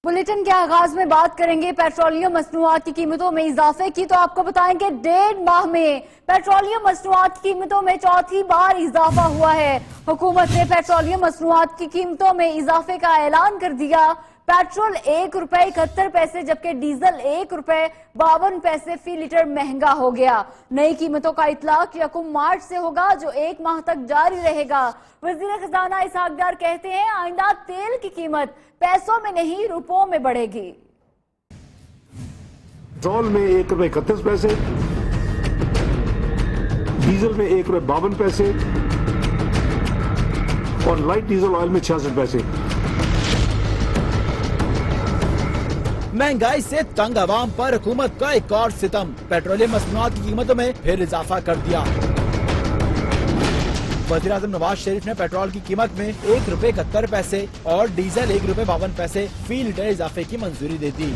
Bulletin के आगाज में बात करेंगे पेट्रोलियम मसनूआत की कीमतों में इजाफे की। तो आपको बताएं कि 1.5 माह में पेट्रोलियम मसनूआत की कीमतों में चौथी बार इजाफा हुआ है। हुकूमत ने पेट्रोलियम मसनूआत की कीमतों में इजाफे का ऐलान कर दिया। पेट्रोल ₹1.71 जबकि डीजल ₹1.52 फी लीटर महंगा हो गया। नई कीमतों का इतलाक 1 मार्च से होगा, जो 1 माह तक जारी रहेगा। वजीर खजाना इसहाक डार कहते हैं आइंदा तेल की कीमत पैसों में नहीं रुपयों में बढ़ेगी। पेट्रोल में ₹1.31, डीजल में ₹1.52 और लाइट डीजल ऑयल में 66 पैसे। महंगाई से तंग आवाम पर हुकूमत का एक और सितम, पेट्रोलियम मसनूआत की कीमतों में फिर इजाफा कर दिया। वज़ीर आज़म नवाज शरीफ ने पेट्रोल की कीमत में ₹1.71 और डीजल ₹1.52 फी लीटर इजाफे की मंजूरी दे दी।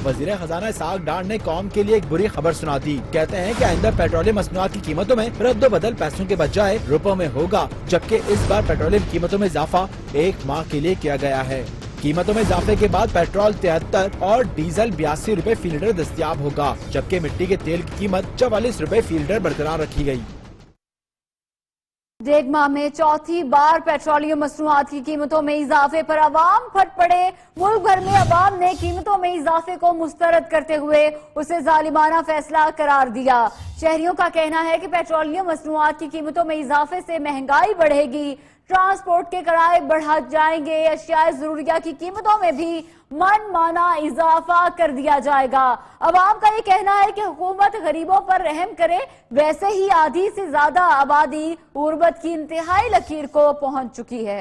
वज़ीर खजाना इसहाक डार ने कौम के लिए एक बुरी खबर सुना दी। कहते हैं कि आइंदा पेट्रोलियम मसनूआत की कीमतों में रद्द बदल पैसों के बजाय रुपयों में होगा, जबकि इस बार पेट्रोलियम कीमतों में इजाफा 1 माह के लिए किया गया है। कीमतों में इजाफे के बाद पेट्रोल 73 और डीजल ₹82 फी लीटर दस्तयाब होगा, जबकि मिट्टी के तेल की कीमत ₹44 फी लीटर बरकरार रखी गई। 1 माह में चौथी बार पेट्रोलियम मसनूआत की कीमतों में इजाफे पर अवाम फट पड़े। मुल्क भर में अवाम ने कीमतों में इजाफे को मुस्तरद करते हुए उसे जालिमाना फैसला करार दिया। शहरियों का कहना है कि पेट्रोलियम मसनूआत की कीमतों में इजाफे से महंगाई बढ़ेगी, ट्रांसपोर्ट के किराए बढ़ जाएंगे, अशियाए जरूरिया की कीमतों में भी मनमाना इजाफा कर दिया जाएगा। अवाम का ये कहना है कि हुकूमत गरीबों पर रहम करे, वैसे ही आधी से ज्यादा आबादी गुर्बत की इंतहाई लकीर को पहुंच चुकी है।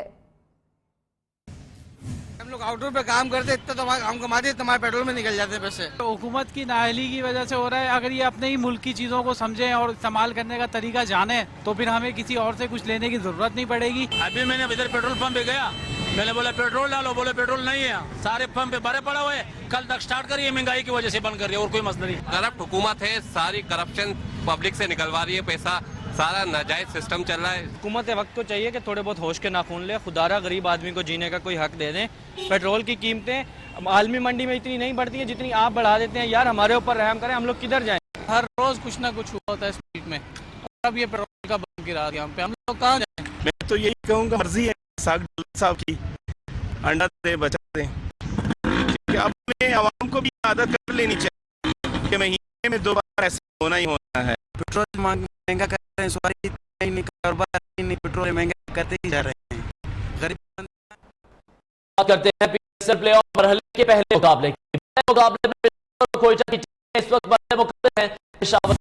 हम लोग आउटडोर पे काम करते इतना तो हम कमाते हमारे पेट्रोल में निकल जाते पैसे। तो हुकूमत की नाअहली की वजह से हो रहा है। अगर ये अपने ही मुल्क की चीजों को समझें और इस्तेमाल करने का तरीका जाने तो फिर हमें किसी और से कुछ लेने की जरूरत नहीं पड़ेगी। अभी मैंने इधर पेट्रोल पंप पे गया, मैंने बोला पेट्रोल डालो, बोले पेट्रोल नहीं है, सारे पंप पे भरे पड़ा हुए, कल तक स्टार्ट करिए, महंगाई की वजह से बंद कर रही है और कोई मसला नहीं। करप्ट हुकूमत है, सारी करप्शन पब्लिक से निकलवा रही है पैसा, सारा नाजायज सिस्टम चल रहा है। हुकूमत वक्त को चाहिए कि थोड़े बहुत होश के नाखून ले, खुदारा गरीब आदमी को जीने का कोई हक दे दें। पेट्रोल की कीमतें आलमी मंडी में इतनी नहीं बढ़ती है जितनी आप बढ़ा देते हैं। यार हमारे ऊपर रहम करें, हम लोग किधर जाएं? हर रोज कुछ ना कुछ हुआ होता है इस मुल्क में, अब ये पेट्रोल का बंद गिरा दिया हम पे, हम लोग कहाँ जाएं? मैं तो यही कहूँगा, मर्जी है साहब की, अंडा दे बचा दें। अब में आवाम को भी आदत कर लेनी चाहिए कि महीने में 2 बार ऐसा होना ही होना है। पेट्रोल महंगा कर रहे हैं, सवारी नहीं, कारोबार नहीं, पेट्रोल महंगा करते ही जा रहे हैं। गरीब बात करते हैं पीएसएल प्लेऑफ मरहले के पहले मुकाबले में कोयटा की टीम इस वक्त बड़े मुकाबले हैं। पेशावर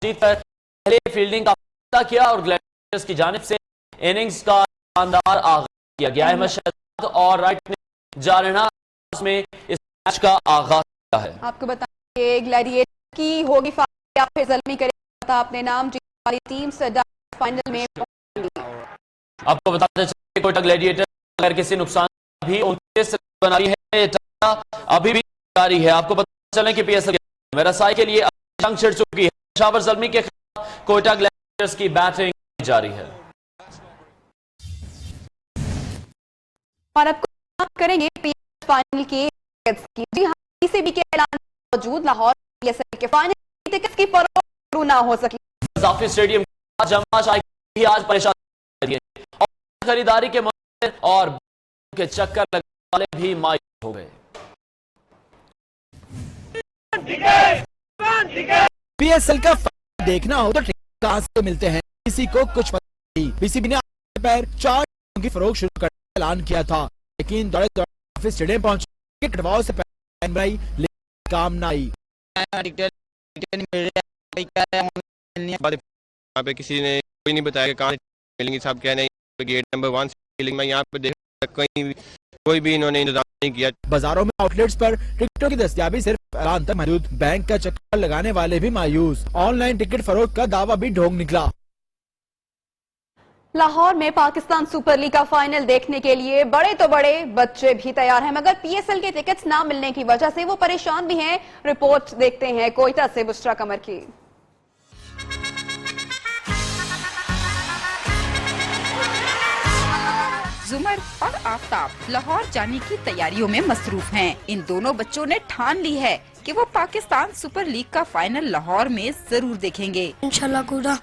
जीत पर पहले फील्डिंग का फैसला किया और ग्लैडिएटर्स की जानिब से इनिंग्स का शानदार आगाज किया गया है। मशहद और राइट ने जारना में इस मैच का आगाज किया है। आपको बताएं ग्लैडिएटर की होगी या फिर ज़ल्मी करेगा अपने नाम जीतने वाली टीम से फाइनल में। आपको बताते चले कोयटा ग्लैडिएटर अगर किसी नुकसान भी 29 रन बना रही है, अभी भी जारी है। आपको पता चले कि पीएसएल में रसाई के लिए जंग छिड़ चुकी है। पेशावर ज़ल्मी के खिलाफ कोयटा ग्लैडिएटर्स की बैटिंग जारी है। और अब बात करेंगे पीएसएल फाइनल की। जी हाँ, पीसीबी के ऐलान के बावजूद लाहौर पीएसएल के फाइनल टिकट्स की फरोख्त शुरू ना हो सकी। जाफी स्टेडियम भी आज परेशान और खरीदारी के और के चक्कर लगने वाले भी मायूस हो गए। पीएसएल का देखना हो तो टिकट कहां से मिलते हैं, किसी को कुछ पता नहीं। पीसीबी ने पैर 4 की फरोख्त शुरू करने का ऐलान किया था, लेकिन दौड़े दौड़े स्टेडियम पहुंचे टिकट कटवाओ से पहले काम ना आई। यहाँ पे किसी ने कोई नहीं बताया कि कहाँ मिलेंगी, साहब क्या नहीं गेट नंबर 1 से मैं यहाँ पे देख कहीं कोई भी इन्होंने इंतजाम नहीं किया। बाजारों में आउटलेट्स पर टिकटों की दस्तयाबी सिर्फ ऐलान तक महदूद, बैंक का चक्कर लगाने वाले भी मायूस, ऑनलाइन टिकट फरोख्त का दावा भी ढोंग निकला। लाहौर में पाकिस्तान सुपर लीग का फाइनल देखने के लिए बड़े तो बड़े बच्चे भी तैयार हैं, मगर पीएसएल के टिकट्स ना मिलने की वजह से वो परेशान भी हैं। रिपोर्ट देखते हैं कोयटा से बुशरा कमर की। जुमर और आफ्ताब लाहौर जाने की तैयारियों में मसरूफ हैं। इन दोनों बच्चों ने ठान ली है कि वो पाकिस्तान सुपर लीग का फाइनल लाहौर में जरूर देखेंगे। इंशाल्लाह कोटा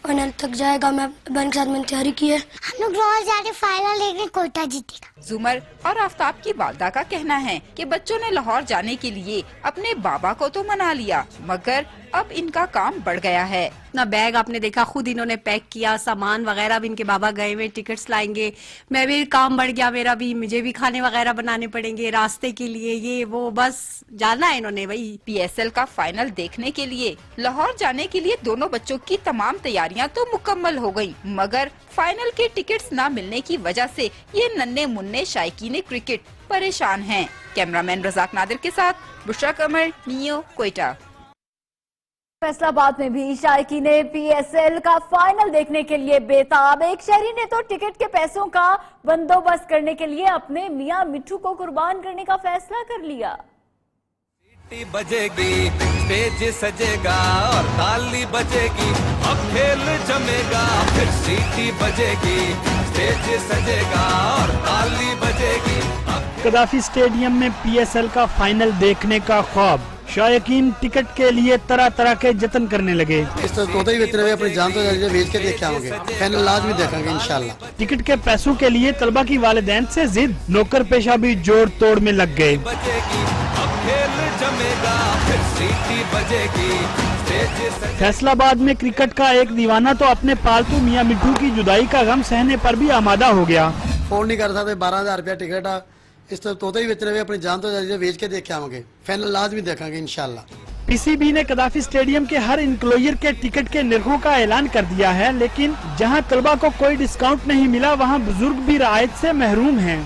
फाइनल तक जाएगा। मैं बहन के साथ मैंने तैयारी की है। हम लोग लाहौर जाके फाइनल लेके कोटा जीतेगा। जुमर और आफ्ताब की वालदा का कहना है कि बच्चों ने लाहौर जाने के लिए अपने बाबा को तो मना लिया, मगर अब इनका काम बढ़ गया है। अपना बैग आपने देखा, खुद इन्होंने पैक किया, सामान वगैरह भी इनके बाबा गए हुए, टिकट्स लाएंगे। मैं भी काम बढ़ गया मेरा भी, मुझे भी खाने वगैरह बनाने पड़ेंगे रास्ते के लिए, ये वो, बस जाना है इन्होंने भाई। PSL का फाइनल देखने के लिए लाहौर जाने के लिए दोनों बच्चों की तमाम तैयारियां तो मुकम्मल हो गयी, मगर फाइनल के टिकट्स न मिलने की वजह से ये नन्हे मुन्ने शायकीन क्रिकेट परेशान हैं। कैमरामैन रजाक नादिर के साथ बुशरा कमर, नियो, कोयटा। फैसलाबाद में भी शायकीन PSL का फाइनल देखने के लिए बेताब। एक शहरी ने तो टिकट के पैसों का बंदोबस्त करने के लिए अपने मियां मिट्ठू को कुर्बान करने का फैसला कर लिया। सीटी बजेगी, स्टेज सजेगा और ताली बजेगी, अब खेल जमेगा। फिर सीटी बजेगी, स्टेज सजेगा और ताली बजेगी। कदाफी स्टेडियम में PSL का फाइनल देखने का ख्वाब, शायकीन टिकट के लिए तरह तरह के जतन करने लगे। इस तो तोते ही बेच रहे, अपनी जान तो बेच के देख आओगे, फाइनल लाजमी देखेंगे इंशाल्लाह। टिकट के पैसों के लिए तलबा की वालिदैन से जिद, नौकर पेशा भी जोड़ तोड़ में लग गए। फैसलाबाद में क्रिकेट का एक दीवाना तो अपने पालतू मियां मिट्ठू की जुदाई का गम सहने पर भी आमादा हो गया। फोन नहीं कर सकते, 12,000 रुपया टिकट आ, इस तो तोते ही बेच रहे, अपनी जान तो बेच के देख आओगे, फाइनल लाजमी देखेंगे इंशाल्लाह। PCB ने कदाफी स्टेडियम के हर इंक्लोजर के टिकट के निर्खों का ऐलान कर दिया है, लेकिन जहां तलबा को कोई डिस्काउंट नहीं मिला, वहां बुजुर्ग भी रियायत से महरूम हैं।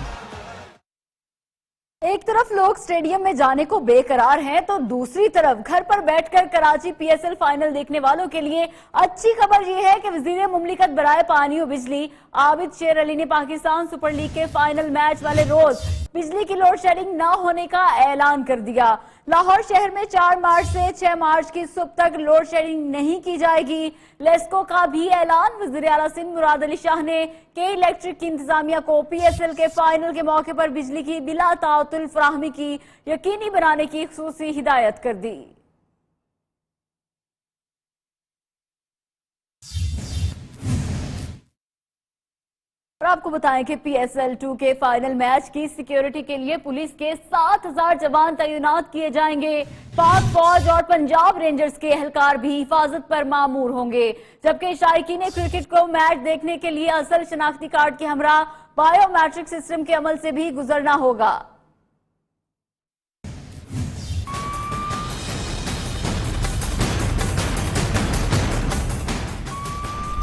एक तरफ लोग स्टेडियम में जाने को बेकरार हैं, तो दूसरी तरफ घर पर बैठकर कराची PSL फाइनल देखने वालों के लिए अच्छी खबर यह है कि वजीर मुमलिकत बराए पानी और बिजली आबिद शेर अली ने पाकिस्तान सुपर लीग के फाइनल मैच वाले रोज बिजली की लोड शेडिंग न होने का ऐलान कर दिया। लाहौर शहर में 4 मार्च से 6 मार्च की सुबह तक लोड शेडिंग नहीं की जाएगी। लेस्को का भी ऐलान। वज़ीर आला सिंध मुराद अली शाह ने के इलेक्ट्रिक की इंतजामिया को PSL के फाइनल के मौके पर बिजली की बिला ताअतुल फराहमी की यकीनी बनाने की खुसूसी हिदायत कर दी। और आपको बताएं कि PSL 2 के फाइनल मैच की सिक्योरिटी के लिए पुलिस के 7,000 जवान तैनात किए जाएंगे। पाक फौज और पंजाब रेंजर्स के एहलकार भी हिफाजत पर मामूर होंगे, जबकि शायकीन क्रिकेट को मैच देखने के लिए असल शनाख्ती कार्ड के हमरा बायोमेट्रिक सिस्टम के अमल से भी गुजरना होगा।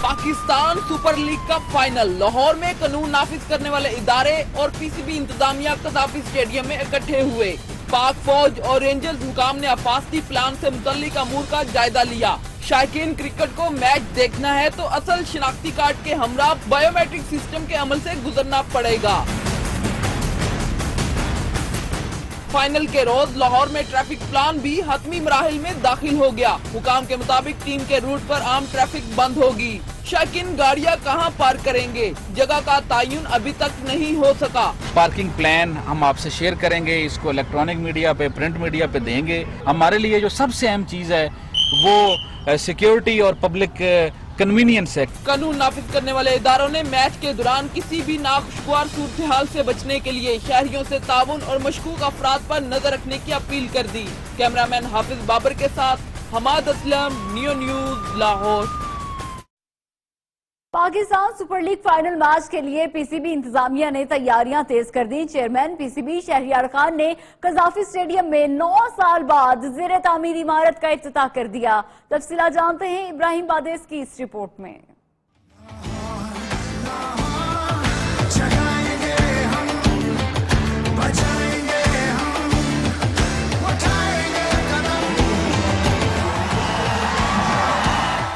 पाकिस्तान सुपर लीग का फाइनल लाहौर में कानून नाफिज करने वाले इदारे और PCB इंतजामिया कदाफी स्टेडियम में इकट्ठे हुए। पाक फौज और रेंजर्स हुकाम ने अफास्ती प्लान से मुतल्लिक अमूर का जायजा लिया। शायकीन क्रिकेट को मैच देखना है तो असल शिनाख्ती कार्ड के हमरा बायोमेट्रिक सिस्टम के अमल से गुजरना पड़ेगा। फाइनल के रोज लाहौर में ट्रैफिक प्लान भी हतमी मराहिल में दाखिल हो गया। हुकाम के मुताबिक टीम के रूट पर आम ट्रैफिक बंद होगी। शायकीन गाड़ियां कहां पार्क करेंगे, जगह का तायुन अभी तक नहीं हो सका। पार्किंग प्लान हम आपसे शेयर करेंगे, इसको इलेक्ट्रॉनिक मीडिया पे, प्रिंट मीडिया पे देंगे। हमारे लिए जो सबसे अहम चीज है वो सिक्योरिटी और पब्लिक कन्वीनियंस है। कानून नाफिज करने वाले इदारों ने मैच के दौरान किसी भी नाखुशगवार सूरत हाल से बचने के लिए शहरियों से ताउन और मशकूक अफराद पर नजर रखने की अपील कर दी। कैमरामैन हाफिज बाबर के साथ Hammad Aslam, Neo News, Lahore. Pakistan super league final match के लिए PCB इंतजामिया ने तैयारियां तेज कर दी। चेयरमैन PCB शहरियार खान ने कजाफी स्टेडियम में 9 साल बाद ज़ेरे तामीर इमारत का इफ्तिताह कर दिया। तफसीला जानते हैं इब्राहिम बादेस की इस रिपोर्ट में।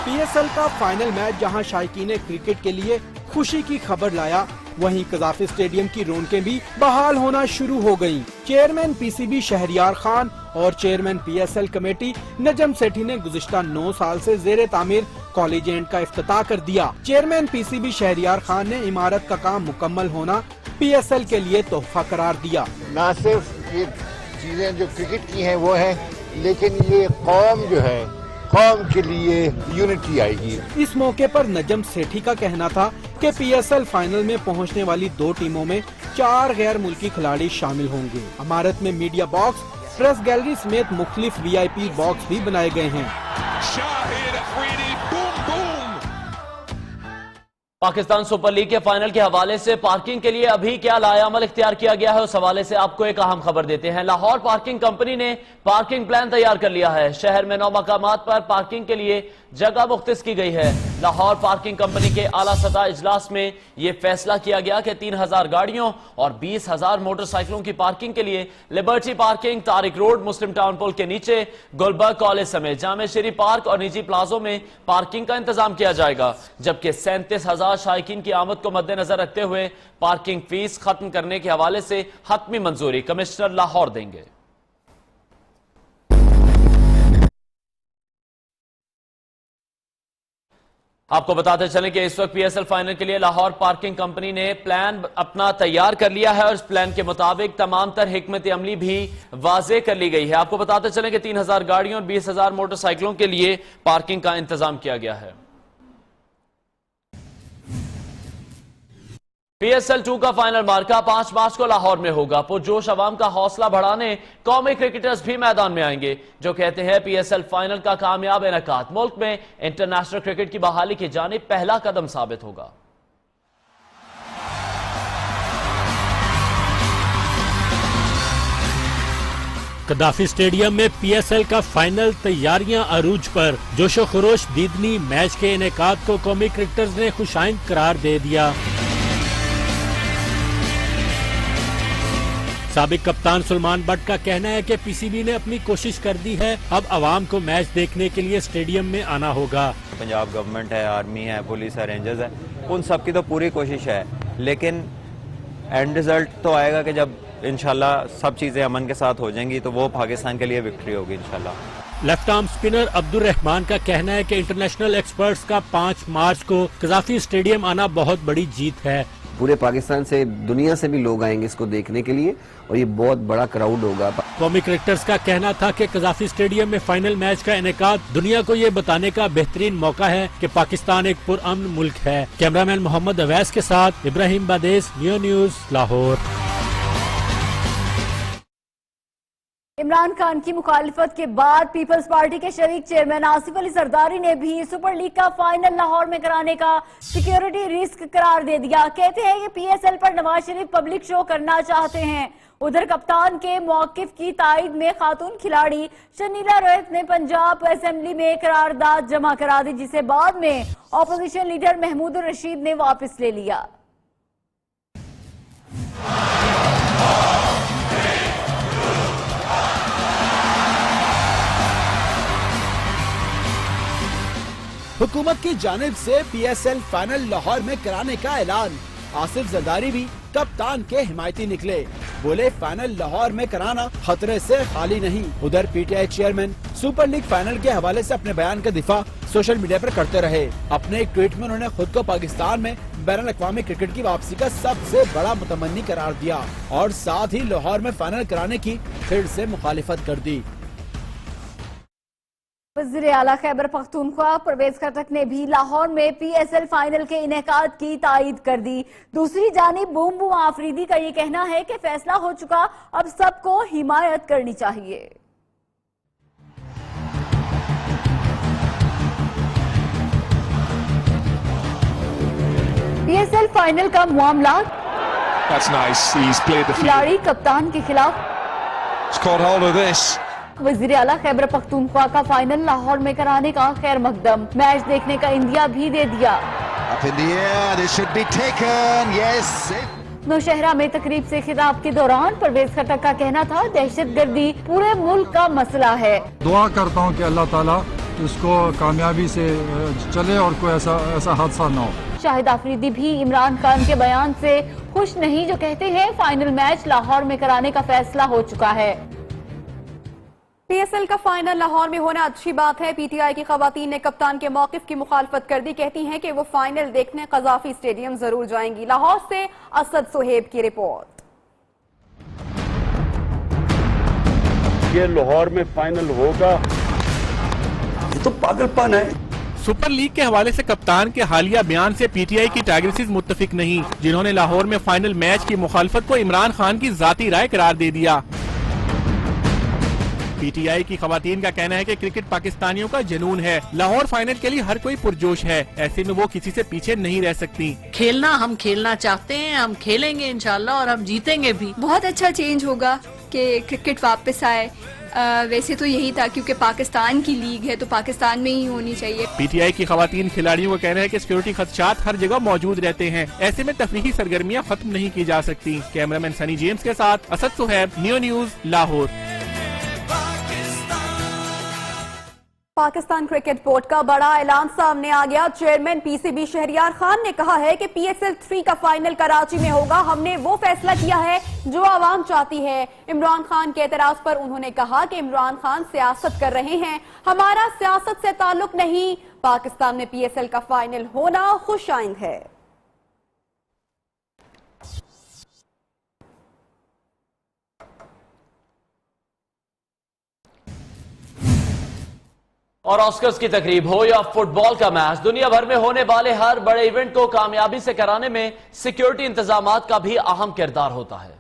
PSL का फाइनल मैच जहां शायकीन क्रिकेट के लिए खुशी की खबर लाया, वहीं कजाफी स्टेडियम की रौनकें भी बहाल होना शुरू हो गयीं। चेयरमैन PCB शहरियार खान और chairman PSL committee Najam Sethi ने गुज़िश्ता 9 साल से ज़ेरे तामीर कॉलेजिएंट का इफ्तिताह कर दिया। चेयरमैन पीसीबी शहरियार खान ने इमारत का काम मुकम्मल होना पीएसएल के लिए तोहफा करार दिया। न सिर्फ ये चीजें जो क्रिकेट की हैं वो हैं, लेकिन ये कौम जो है, कौम के लिए यूनिटी आएगी। इस मौके पर नजम सेठी का कहना था कि पीएसएल फाइनल में पहुंचने वाली 2 टीमों में 4 गैर मुल्की खिलाड़ी शामिल होंगे। इमारत में मीडिया बॉक्स, प्रेस गैलरी समेत मुख्तलिफ वीआईपी बॉक्स भी बनाए गए हैं। पाकिस्तान सुपर लीग के फाइनल के हवाले से पार्किंग के लिए अभी क्या लायामल इख्तियार किया गया है, उस हवाले से आपको एक अहम खबर देते हैं। लाहौर पार्किंग कंपनी ने पार्किंग प्लान तैयार कर लिया है। शहर में 9 मकामात पर पार्किंग के लिए जगह मुख्तस की गई है। लाहौर पार्किंग कंपनी के आला सतह इजलास में यह फैसला किया गया कि 3000 गाड़ियों और 20,000 मोटरसाइकिलों की पार्किंग के लिए लिबर्टी पार्किंग, तारिक रोड, मुस्लिम टाउन पुल के नीचे, गुलबर्ग कॉलेज समेत जामे शरी पार्क और निजी प्लाजों में पार्किंग का इंतजाम किया जाएगा। जबकि 37,000 शायकीन की आमद को मद्देनजर रखते हुए पार्किंग फीस खत्म करने के हवाले से हतमी मंजूरी कमिश्नर लाहौर देंगे। आपको बताते चलें कि इस वक्त पीएसएल फाइनल के लिए लाहौर पार्किंग कंपनी ने प्लान अपना तैयार कर लिया है और इस प्लान के मुताबिक तमाम तर हिकमत अमली भी वाजे कर ली गई है। आपको बताते चलें कि 3000 गाड़ियों और 20,000 मोटरसाइकिलों के लिए पार्किंग का इंतजाम किया गया है। पीएसएल 2 का फाइनल मार्का 5 मार्च को लाहौर में होगा। पुरजोश अवाम का हौसला बढ़ाने कौमी क्रिकेटर्स भी मैदान में आएंगे, जो कहते हैं पीएसएल फाइनल का कामयाब इनेकाद मुल्क में इंटरनेशनल क्रिकेट की बहाली की जानिब पहला कदम साबित होगा। कदाफी स्टेडियम में पीएसएल का फाइनल तैयारियां अरूज पर। जोशो खरोश दीदनी मैच के इनेकाद को कौमी क्रिकेटर्स ने खुशाइंद करार दे दिया। साबिक कप्तान सुलेमान बट का कहना है कि पीसीबी ने अपनी कोशिश कर दी है, अब अवाम को मैच देखने के लिए स्टेडियम में आना होगा। पंजाब गवर्नमेंट है, आर्मी है, पुलिस है, रेंजर्स है, उन सब की तो पूरी कोशिश है, लेकिन एंड रिजल्ट तो आएगा कि जब इंशाल्लाह सब चीजें अमन के साथ हो जाएंगी तो वो पाकिस्तान के लिए विक्ट्री होगी इंशाल्लाह। Left arm spinner Abdul Rahman का कहना है कि इंटरनेशनल एक्सपर्ट्स का 5 मार्च को कदाफी स्टेडियम आना बहुत बड़ी जीत है। पूरे पाकिस्तान से, दुनिया से भी लोग आएंगे इसको देखने के लिए और ये बहुत बड़ा क्राउड होगा। कौमी क्रिकेटर्स का कहना था कि कदाफी स्टेडियम में फाइनल मैच का इनेकाद दुनिया को ये बताने का बेहतरीन मौका है कि पाकिस्तान एक पुरअमन मुल्क है। कैमरामैन मोहम्मद अवैस के साथ इब्राहिम बादेस, न्यू न्यूज, लाहौर। इमरान खान की मुखालिफत के बाद पीपल्स पार्टी के शरीक चेयरमैन आसिफ अली जरदारी ने भी सुपर लीग का फाइनल लाहौर में कराने का सिक्योरिटी रिस्क करार दे दिया। कहते हैं कि पीएसएल पर नवाज शरीफ पब्लिक शो करना चाहते हैं। उधर कप्तान के मौकिफ की तायद में खातून खिलाड़ी शनीला रोहित ने पंजाब असेंबली में करारदाद जमा करा दी, जिसे बाद में ऑपोजिशन लीडर महमूद रशीद ने वापस ले लिया। हुकूमत की जानिब से पीएसएल फाइनल लाहौर में कराने का ऐलान। आसिफ जरदारी भी कप्तान के हिमायती निकले, बोले फाइनल लाहौर में कराना खतरे से खाली नहीं। उधर PTI chairman super league final के हवाले से अपने बयान का दिफा सोशल मीडिया पर करते रहे। अपने एक ट्वीट में उन्होंने खुद को पाकिस्तान में बैनुल अक़वामी क्रिकेट की वापसी का सबसे बड़ा मुतमन्नी करार दिया और साथ ही लाहौर में फाइनल कराने की फिर से मुखालिफत कर दी। वज़ीर आला खैबर पख्तूनख्वा परवेज खटक ने भी लाहौर में पीएसएल फाइनल के इनेकाद की तायद कर दी। दूसरी जानिब बूम बूम आफरीदी का ये कहना है कि फैसला हो चुका, अब सबको हिमायत करनी चाहिए। पीएसएल फाइनल का मामला खिलाड़ी कप्तान के खिलाफ। वज़ीर आला खैबर पख्तूनख्वा का फाइनल लाहौर में कराने का खैर मकदम। मैच देखने का इंदिया भी दे दिया। नौशहरा में तकरीब से खिताब के दौरान परवेज खटक का कहना था, दहशतगर्दी पूरे मुल्क का मसला है। दुआ करता हूँ कि अल्लाह ताला इसको कामयाबी से चले और कोई ऐसा हादसा न हो। शाहिद आफरीदी भी इमरान खान के बयान से खुश नहीं, जो कहते हैं फाइनल मैच लाहौर में कराने का फैसला हो चुका है। पीएसएल का फाइनल लाहौर में होना अच्छी बात है। पीटीआई की खवातीन ने कप्तान के मौकिफ की मुखालफत कर दी। कहती हैं कि वो फाइनल देखने कजाफी स्टेडियम जरूर जाएंगी। लाहौर से असद सुहेब की रिपोर्ट। ये लाहौर में फाइनल होगा, ये तो पागलपन है। सुपर लीग के हवाले से कप्तान के हालिया बयान से पीटीआई की टाइगर्स मुत्तफिक नहीं, जिन्होंने लाहौर में फाइनल मैच की मुखालफत को इमरान खान की जाती राय करार दे दिया। पीटीआई की खवातीन का कहना है कि क्रिकेट पाकिस्तानियों का जुनून है। लाहौर फाइनल के लिए हर कोई पुरजोश है, ऐसे में वो किसी से पीछे नहीं रह सकती। खेलना हम खेलना चाहते हैं, हम खेलेंगे इंशाल्लाह और हम जीतेंगे भी। बहुत अच्छा चेंज होगा कि क्रिकेट वापस आए। वैसे तो यही था क्योंकि पाकिस्तान की लीग है तो पाकिस्तान में ही होनी चाहिए। पीटीआई की खवातीन खिलाड़ियों का कहना है कि सिक्योरिटी खदशात हर जगह मौजूद रहते हैं, ऐसे में तफरीही सरगर्मियां खत्म नहीं की जा सकती। कैमरामैन सनी जेम्स के साथ Asad Suhaib, neo News, Lahore. Pakistan cricket board का बड़ा ऐलान सामने आ गया। चेयरमैन पीसीबी शहरियार खान ने कहा है कि पीएसएल 3 का फाइनल कराची में होगा। हमने वो फैसला किया है जो आवाम चाहती है। इमरान खान के एतराज पर उन्होंने कहा कि इमरान खान सियासत कर रहे हैं, हमारा सियासत से ताल्लुक नहीं। पाकिस्तान में पीएसएल का फाइनल होना खुशाइंद है। और ऑस्कर्स की तकरीब हो या फुटबॉल का मैच, दुनिया भर में होने वाले हर बड़े इवेंट को कामयाबी से कराने में सिक्योरिटी इंतजामात का भी अहम किरदार होता है।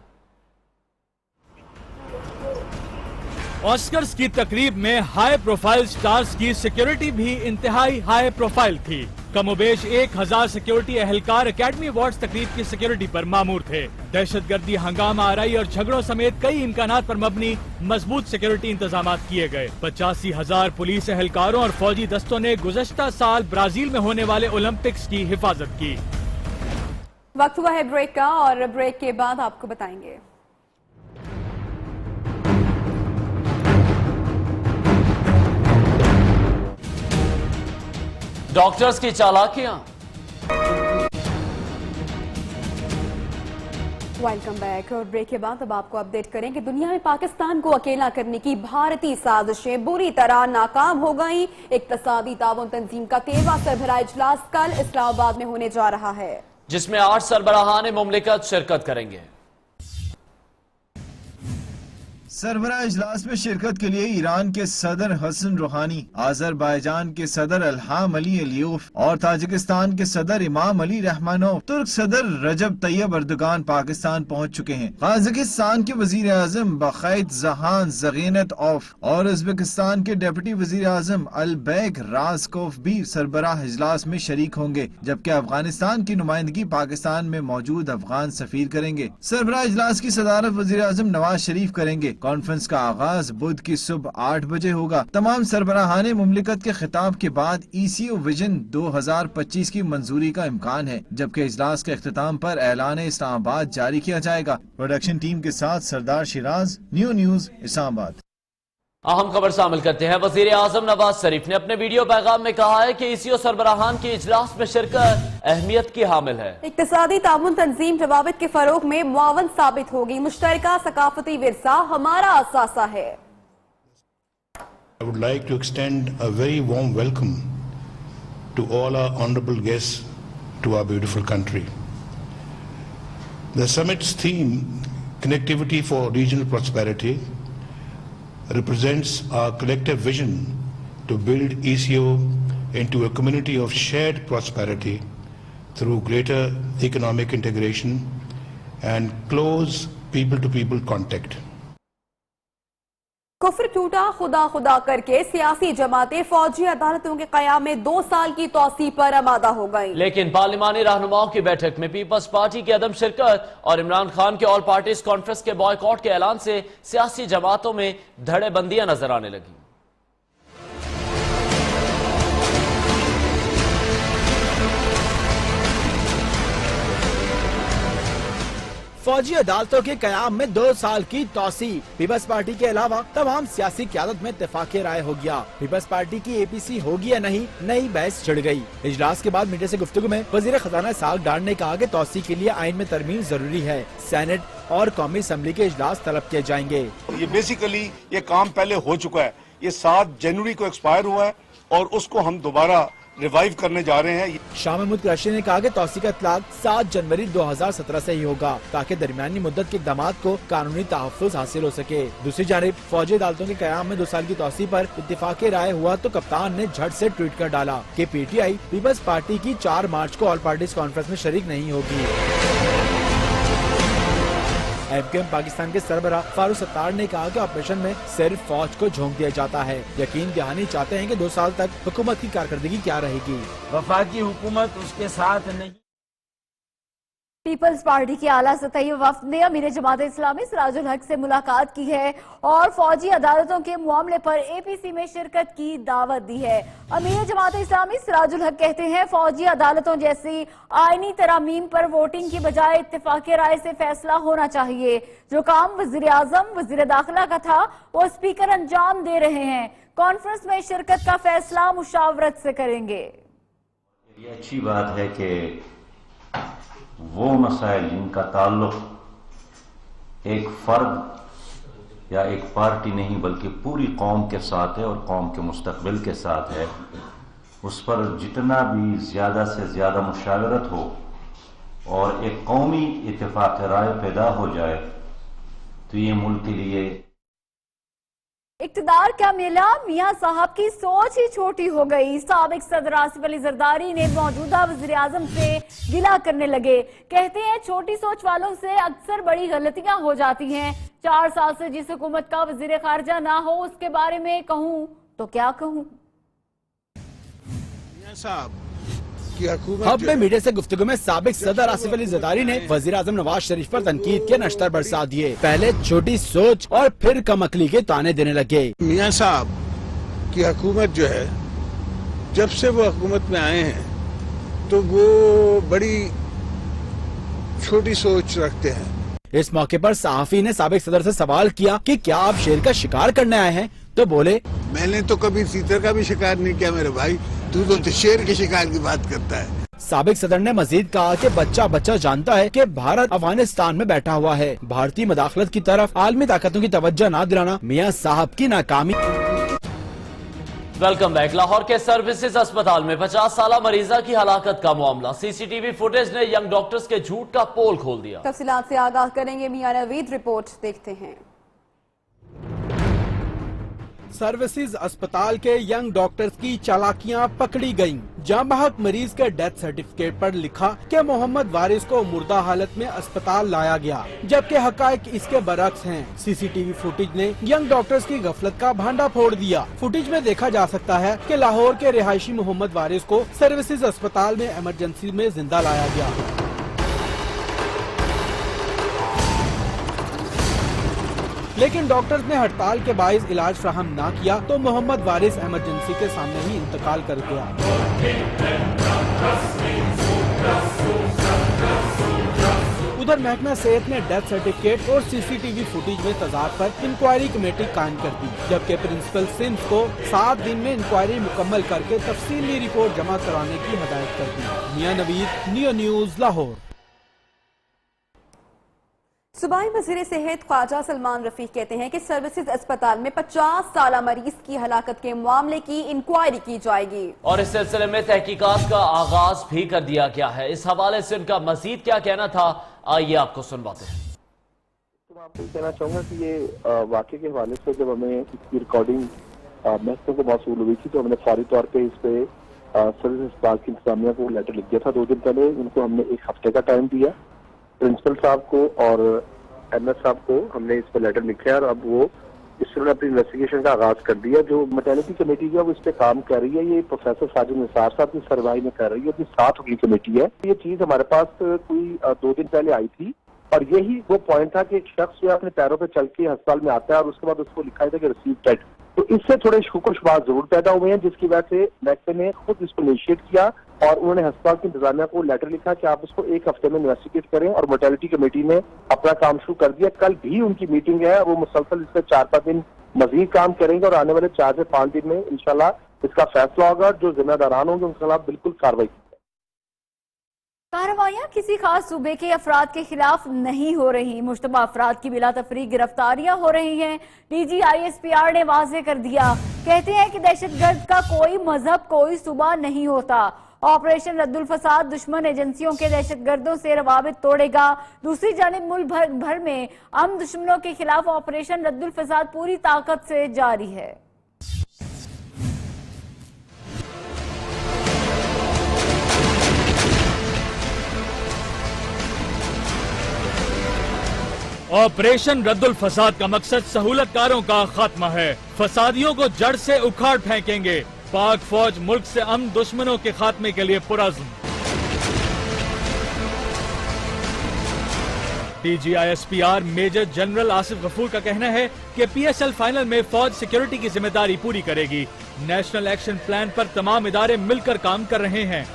ऑस्कर्स की तकरीब में हाई प्रोफाइल स्टार्स की सिक्योरिटी भी इंतहाई हाई प्रोफाइल थी। कमोबेश 1000 सिक्योरिटी एहलकार एकेडमी अवार्ड्स तकरीब की सिक्योरिटी पर मामूर थे। दहशतगर्दी, हंगामा आराई और झगड़ों समेत कई इम्कानात पर मबनी मजबूत सिक्योरिटी इंतजाम किए गए। 85,000 पुलिस एहलकारों और फौजी दस्तों ने गुज़श्ता साल ब्राजील में होने वाले ओलंपिक्स की हिफाजत की। वक्त हुआ है ब्रेक का और ब्रेक के बाद आपको बताएंगे। डॉक्टर्स की चालाकियां। Welcome back. और ब्रेक के बाद अब आपको अपडेट करें कि दुनिया में पाकिस्तान को अकेला करने की भारतीय साजिशें बुरी तरह नाकाम हो गई। इक्तसादी ताउन तंजीम का 13वां सरबराह इजलास कल इस्लामाबाद में होने जा रहा है, जिसमें 8 सरबराहान मुमलिकत शिरकत करेंगे। सरबराह इजलास में शिरकत के लिए ईरान के सदर हसन रूहानी, आजरबाईजान के सदर इल्हाम अली अलियोफ और ताजिकिस्तान के सदर इमाम अली रहमानोव, तुर्क सदर रजब तैयब अर्दोगान पाकिस्तान पहुंच चुके हैं। काजाकिस्तान के वजीर आजम बखैत जहान जगीनत ऑफ और उज्बेकिस्तान के डिप्टी वजीर आजम अलबैक राजकोफ भी सरबराह इजलास में शरीक होंगे, जबकि अफगानिस्तान की नुमाइंदगी पाकिस्तान में मौजूद अफगान सफीर करेंगे। सरबराह इजलास की सदारत वजीर आजम नवाज शरीफ करेंगे। कॉन्फ्रेंस का आगाज बुध की सुबह 8 बजे होगा। तमाम सरबराहाने मुमलिकत के खिताब के बाद ECO विजन 2025 की मंजूरी का इम्कान है, जबकि इजलास के इख्तिताम पर ऐलान इस्लामाबाद जारी किया जाएगा। प्रोडक्शन टीम के साथ सरदार शिराज, न्यू न्यूज, इस्लामाबाद। अहम खबर शामिल करते हैं। वजीर आजम नवाज शरीफ ने अपने वीडियो पैगाम में कहा है कि ECO सरबराहान की इजलास में शिरकत अहमियत की हामिल है। इक्तिसादी ताउन तंजीम रवाबित के फरोग में मुआवन साबित होगी। मुश्तरका सकाफती विरसा हमारा असासा है। I would like to extend a very warm welcome to all our honorable guests to our beautiful country. The summit's theme, Connectivity for Regional Prosperity, represents our collective vision to build ECO into a community of shared prosperity through greater economic integration and close people-to-people contact. कुफ्र टूटा खुदा खुदा करके सियासी जमातें फौजी अदालतों के क़याम में 2 साल की तौसी पर आमादा हो गई। लेकिन पार्लिमानी रहनुमाओं की बैठक में पीपल्स पार्टी की अदम शिरकत और इमरान खान के ऑल पार्टीज कॉन्फ्रेंस के बॉयकॉट के ऐलान से सियासी जमातों में धड़ेबंदियां नजर आने लगी। फौजी अदालतों के कयाम में 2 साल की तौसी। पीपल्स पार्टी के अलावा तमाम सियासी क़यादत में इत्तेफाक़ राय हो गया। पीपल्स पार्टी की APC होगी या नहीं, नई बहस छिड़ गई। इजलास के बाद मीडिया से गुफ्तगू में वजीर खजाना इसहाक डार ने कहा कि तौसी के लिए आइन में तरमीम जरूरी है। सेनेट और कौमी असम्बली के इजलास तलब किए जाएंगे। ये बेसिकली ये काम पहले हो चुका है, ये 7 जनवरी को एक्सपायर हुआ है और उसको हम दोबारा रिवाइव करने जा रहे हैं। शाह महमूद कुरैशी ने कहा कि तौसी का इतलाक 7 जनवरी 2017 से ही होगा ताकि दरमियानी मुद्दत के इक़दामात को कानूनी तहफ़्फ़ुज़ हासिल हो सके। दूसरी जानिब फौजी अदालतों के कयाम में 2 साल की तौसी पर इत्तेफाक़ राय हुआ तो कप्तान ने झट से ट्वीट कर डाला कि PTI पीपल्स पार्टी की 4 मार्च को ऑल पार्टीज कॉन्फ्रेंस में शरीक नहीं होगी। MKM पाकिस्तान के सरबराह फारूक सत्तार ने कहा कि ऑपरेशन में सिर्फ फौज को झोंक दिया जाता है। यकीन दहानी चाहते हैं कि 2 साल तक हुकूमत की कारकर्दगी क्या रहेगी। वफाकी हुकूमत उसके साथ नहीं। पीपल्स पार्टी के आला सतही वफ्द ने अमीर जमात इस्लामी सिराजुल हक से मुलाकात की है और फौजी अदालतों के मामले पर APC में शिरकत की दावत दी है। अमीर जमात इस्लामी सिराजुल हक कहते हैं फौजी अदालतों जैसी आईनी तरामीम पर वोटिंग की बजाय इत्तेफाक राय से फैसला होना चाहिए। जो काम वजीर आजम वजीर दाखिला का था वो स्पीकर अंजाम दे रहे हैं। कॉन्फ्रेंस में शिरकत का फैसला मुशावरत से करेंगे। ये अच्छी बात है कि वो मसाइल जिनका ताल्लुक एक फर्द या एक पार्टी नहीं बल्कि पूरी कौम के साथ है और कौम के मुस्तकबिल के साथ है, उस पर जितना भी ज़्यादा से ज़्यादा मुशावरत हो और एक कौमी इत्तेफाक राय पैदा हो जाए तो ये मुल्क के लिए इक्तदार का मेला मियां साहब की सोच ही छोटी हो गई। साबिक सदर आसिफ अली जरदारी ने मौजूदा वज़ीर आज़म से गिला करने लगे। कहते हैं छोटी सोच वालों से अक्सर बड़ी गलतियां हो जाती हैं। 4 साल से जिस हुकूमत का वज़ीर खारजा ना हो उसके बारे में कहूं तो क्या कहूं। हब में मीडिया से गुफ्तगू में साबिक सदर आसिफ अली जरदारी ने वजीर आजम नवाज शरीफ पर तनकीद के नश्तर बरसा दिए। पहले छोटी सोच और फिर कम अकली के ताने देने लगे। मियां साहब की हुकूमत जो है, जब से वो हुकूमत में आए हैं तो वो बड़ी छोटी सोच रखते हैं। इस मौके पर सहाफी ने साबिक सदर से सवाल किया कि क्या आप शेर का शिकार करने आए हैं, तो बोले मैंने तो कभी चीते का भी शिकार नहीं किया मेरे भाई, तू तो शेर के शिकार की बात करता है। साबिक सदर ने मजीद कहा कि बच्चा बच्चा जानता है कि भारत अफगानिस्तान में बैठा हुआ है। भारतीय मदाखलत की तरफ आलमी ताकतों की तवज्जो न दिलाना मियां साहब की नाकामी। Welcome back. लाहौर के सर्विसेज अस्पताल में 50 साला मरीजा की हलाकत का मामला। CCTV फुटेज ने यंग डॉक्टर्स के झूठ का पोल खोल दिया। तफसीलात से आगाह करेंगे मियां नवीद, रिपोर्ट देखते हैं। सर्विसेज अस्पताल के यंग डॉक्टर्स की चालाकियां पकड़ी गयीं। जांबहक मरीज के डेथ सर्टिफिकेट पर लिखा कि मोहम्मद वारिस को मुर्दा हालत में अस्पताल लाया गया, जबकि हकायक इसके बरक्स हैं। CCTV फुटेज ने यंग डॉक्टर्स की गफलत का भांडा फोड़ दिया। फुटेज में देखा जा सकता है कि लाहौर के रिहायशी मोहम्मद वारिस को सर्विसेज अस्पताल में इमरजेंसी में जिंदा लाया गया। लेकिन डॉक्टर्स ने हड़ताल के बाइस इलाज फ्राहम न किया तो मोहम्मद वारिस इमरजेंसी के सामने ही इंतकाल कर गया। उधर महकमा सेहत ने डेथ सर्टिफिकेट और CCTV फुटेज में तजाद पर इंक्वायरी कमेटी कायम कर दी, जबकि प्रिंसिपल सिम्स को 7 दिन में इंक्वायरी मुकम्मल करके तफसीली रिपोर्ट जमा कराने की हिदायत कर दी। मियां नवीद, नियो न्यूज, लाहौर। सूबाई वज़ीर सेहत ख्वाजा सलमान रफीक कहते हैं कि सर्विसेज अस्पताल में 50 साला मरीज की हलाकत के मामले की इंक्वायरी की जाएगी और इस सिलसिले में तहकीकात का आगाज भी कर दिया गया है। इस हवाले से उनका मजीद क्या कहना था, आइए आपको सुनवाते हैं। तो मैं आपको कहना चाहूँगा कि ये वाक़े के हवाले से जब हमें इसकी रिकॉर्डिंग महकमे को मौसूल हुई थी तो हमने फौरी तौर पर इस पे सर्विस अस्पताल की इंतजामिया को लेटर लिख दिया था। 2 दिन पहले उनको हमने 1 हफ्ते का टाइम दिया। प्रिंसिपल साहब को और MS साहब को हमने इस पर लेटर लिखा है और अब वो इसने अपनी इन्वेस्टिगेशन का आगाज कर दिया। जो मैटर्निटी कमेटी है वो इस पे काम कर रही है। ये प्रोफेसर साजिद निसार साहब की सरवाई में कर रही है, अपनी 7 की कमेटी है। ये चीज हमारे पास कोई 2 दिन पहले आई थी और यही वो पॉइंट था कि एक शख्स जो अपने पैरों पे चल के अस्पताल में आता है और उसके बाद उसको लिखा था कि रिसीव डेड। तो इससे थोड़े शुक्र शुबात जरूर पैदा हुए हैं, जिसकी वजह से महकमे ने खुद इसको इनिशिएट किया और उन्होंने हस्पताल की इंतजामिया को लेटर लिखा कि आप उसको 1 हफ्ते में इन्वेस्टिगेट करें, और मोर्टेलिटी कमेटी ने अपना काम शुरू कर दिया। कल भी उनकी मीटिंग है, वो मुसलसल इस पर 4-5 दिन मजीद काम करेंगे और आने वाले 4 से 5 दिन में इंशाल्लाह इसका फैसला होगा। जो जिम्मेदारान होंगे उनके खिलाफ बिल्कुल कार्रवाई की। कार्रवाइयां किसी खास सूबे के अफराद के खिलाफ नहीं हो रही, मुश्तबा अफराद की बिला तफरीक गिरफ्तारियां हो रही हैं। डीजी ISPR ने वाजे कर दिया, कहते हैं कि दहशतगर्द का कोई मजहब, कोई सूबा नहीं होता। ऑपरेशन रद्दुल फसाद दुश्मन एजेंसियों के दहशतगर्दों से रवाबित तोड़ेगा। दूसरी जानिब मुल्क भर में अमन दुश्मनों के खिलाफ ऑपरेशन रद्दुल फसाद पूरी ताकत से जारी है। ऑपरेशन रद्दुल फसाद का मकसद सहूलतकारों का खात्मा है। फसादियों को जड़ से उखाड़ फेंकेंगे। पाक फौज मुल्क से अमन दुश्मनों के खात्मे के लिए पुरअज़्म। DG ISPR major general Asif Ghafoor का कहना है कि PSL फाइनल में फौज सिक्योरिटी की जिम्मेदारी पूरी करेगी। नेशनल एक्शन प्लान पर तमाम इदारे मिलकर काम कर रहे हैं।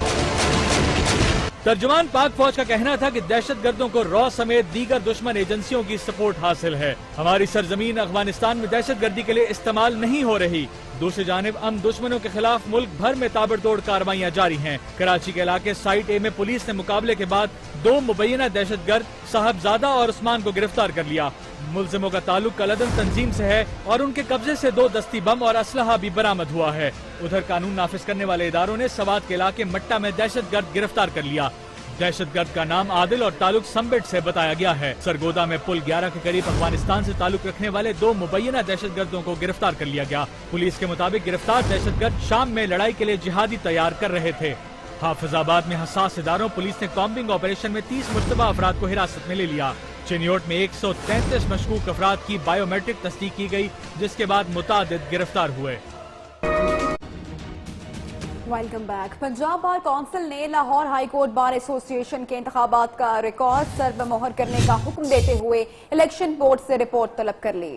तर्जुमान पाक फौज का कहना था कि दहशतगर्दों को रॉ समेत दीगर दुश्मन एजेंसियों की सपोर्ट हासिल है। हमारी सरजमीन अफगानिस्तान में दहशतगर्दी के लिए इस्तेमाल नहीं हो रही। दूसरी जानिब अमन दुश्मनों के खिलाफ मुल्क भर में ताबड़तोड़ कार्रवाइयां जारी हैं। कराची के इलाके साइट A में पुलिस ने मुकाबले के बाद 2 मुबैना दहशतगर्द साहबजादा और उस्मान को गिरफ्तार कर लिया। मुलजिमों का ताल्लुक कलदन तंजीम से है और उनके कब्जे से 2 दस्ती बम और असलहा भी बरामद हुआ है। उधर कानून नाफिज करने वाले इदारों ने सवात के इलाके मट्टा में दहशतगर्द गिरफ्तार कर लिया। दहशतगर्द का नाम आदिल और ताल्लुक संबिट से बताया गया है। सरगोदा में पुल 11 के करीब अफगानिस्तान से ताल्लुक रखने वाले 2 मुबैना दहशतगर्दों को गिरफ्तार कर लिया गया। पुलिस के मुताबिक गिरफ्तार दहशतगर्द शाम में लड़ाई के लिए जिहादी तैयार कर रहे थे। हाफिजाबाद में हसास इदारों पुलिस ने कॉम्बिंग ऑपरेशन में 30 मुश्तबा अफराद को हिरासत में ले लिया। चिनियोट में 133 मशकूक अफराद की बायोमेट्रिक तस्दीक की गई, जिसके बाद मुतादिद गिरफ्तार हुए। Welcome back. Punjab bar council ने Lahore high court bar association के इंतखाबात का रिकॉर्ड सरबमोहर करने का हुक्म देते हुए इलेक्शन बोर्ड से रिपोर्ट तलब कर ली।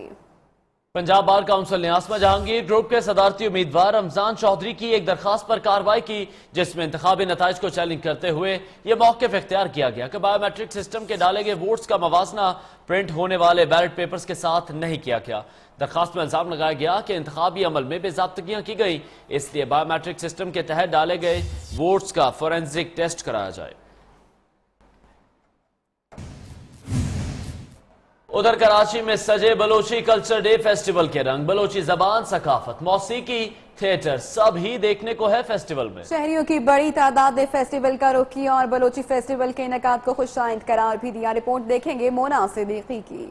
पंजाब बार काउंसिल ने आसमा जहांगीर ग्रुप के सदारती उम्मीदवार रमजान चौधरी की एक दरखास्त पर कार्रवाई की, जिसमें इंतखाबी नताइज को चैलेंज करते हुए ये मौक़िफ़ इख्तियार किया गया कि बायोमेट्रिक सिस्टम के डाले गए वोट्स का मवाजना प्रिंट होने वाले बैलेट पेपर्स के साथ नहीं किया गया। दरखास्त में इल्जाम लगाया गया कि इंतखाबी अमल में बेज़ाब्तगियां की गई, इसलिए बायोमेट्रिक सिस्टम के तहत डाले गए वोट्स का फोरेंसिक टेस्ट कराया जाए। उधर कराची में सजे बलोची कल्चर डे फेस्टिवल के रंग। बलोची जबान, सकाफत, मौसीकी, थिएटर सब ही देखने को है फेस्टिवल में। शहरियों की बड़ी तादाद ने फेस्टिवल का रुख किया और बलोची फेस्टिवल के इनेकाद को खुशाइंद करार भी दिया। रिपोर्ट देखेंगे मोना सिद्दीकी की।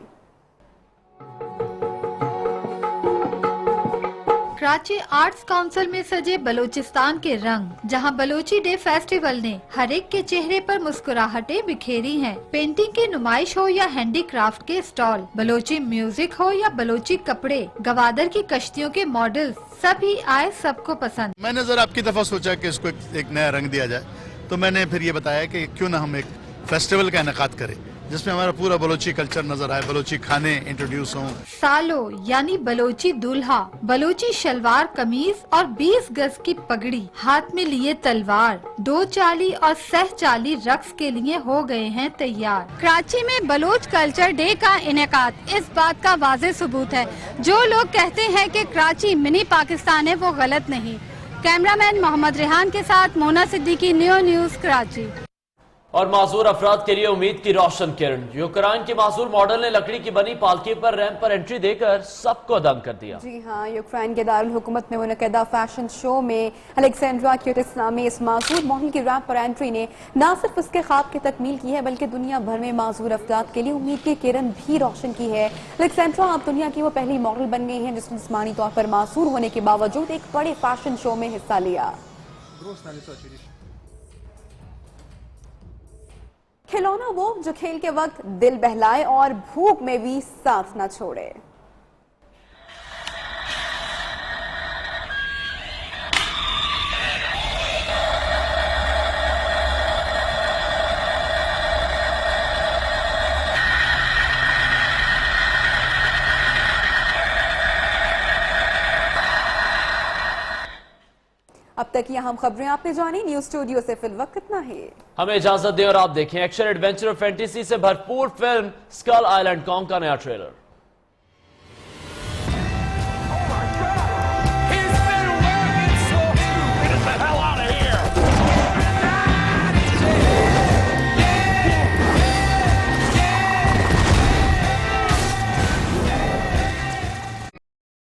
कराची आर्ट्स काउंसिल में सजे बलूचिस्तान के रंग, जहां बलोची डे फेस्टिवल ने हर एक के चेहरे पर मुस्कुराहटें बिखेरी हैं। पेंटिंग की नुमाइश हो या हैंडीक्राफ्ट के स्टॉल, बलोची म्यूजिक हो या बलोची कपड़े, गवादर की कश्तियों के मॉडल, सभी आए सबको पसंद। मैंने जरा आपकी दफा सोचा कि इसको एक नया रंग दिया जाए, तो मैंने फिर ये बताया कि क्यों ना हम एक फेस्टिवल का इनेकाद करें जिसमें हमारा पूरा बलोची कल्चर नजर आए, बलोची खाने इंट्रोड्यूस हों। सालो यानी बलोची दूल्हा, बलोची शलवार कमीज और 20 गज की पगड़ी, हाथ में लिए तलवार, 2 चाली और सह चाली रक्स के लिए हो गए हैं तैयार। कराची में बलोच कल्चर डे का इनेकाद इस बात का वाज़ेह सबूत है। जो लोग कहते हैं कि कराची मिनी पाकिस्तान है, वो गलत नहीं। कैमरामैन मोहम्मद रेहान के साथ मोना सिद्दीकी, न्यू न्यूज कराची। और माजूर अफराद के लिए उम्मीद की रोशन किरण। यूक्रेन के माजूर मॉडल ने लकड़ी की बनी पालकी पर रैंप पर एंट्री देकर सबको दंग कर दिया। जी हाँ, यूक्रेन के दारुल हुकूमत में मुनक़दा फैशन शो में अलेक्जेंड्रा क्यूटिस नामी इस माजूर मॉडल की रैंप पर एंट्री ने न सिर्फ उसके ख्वाब की तकमील की है, बल्कि दुनिया भर में माजूर अफराद के लिए उम्मीद की किरण भी रोशन की है। अलेक्जेंड्रा अब दुनिया की वो पहली मॉडल बन गई है जिसने जिस्मानी तौर पर मासूर होने के बावजूद एक बड़े फैशन शो में हिस्सा लिया। खिलौना वो जो खेल के वक्त दिल बहलाए और भूख में भी साथ न छोड़े। अब अब तक की अहम खबरें आपने जानी। न्यूज स्टूडियो से फिलवक्त इतना ही। हमें इजाजत दें और आप देखें एक्शन एडवेंचर और फैंटेसी से भरपूर फिल्म स्कल आइलैंड कॉन्ग का नया ट्रेलर।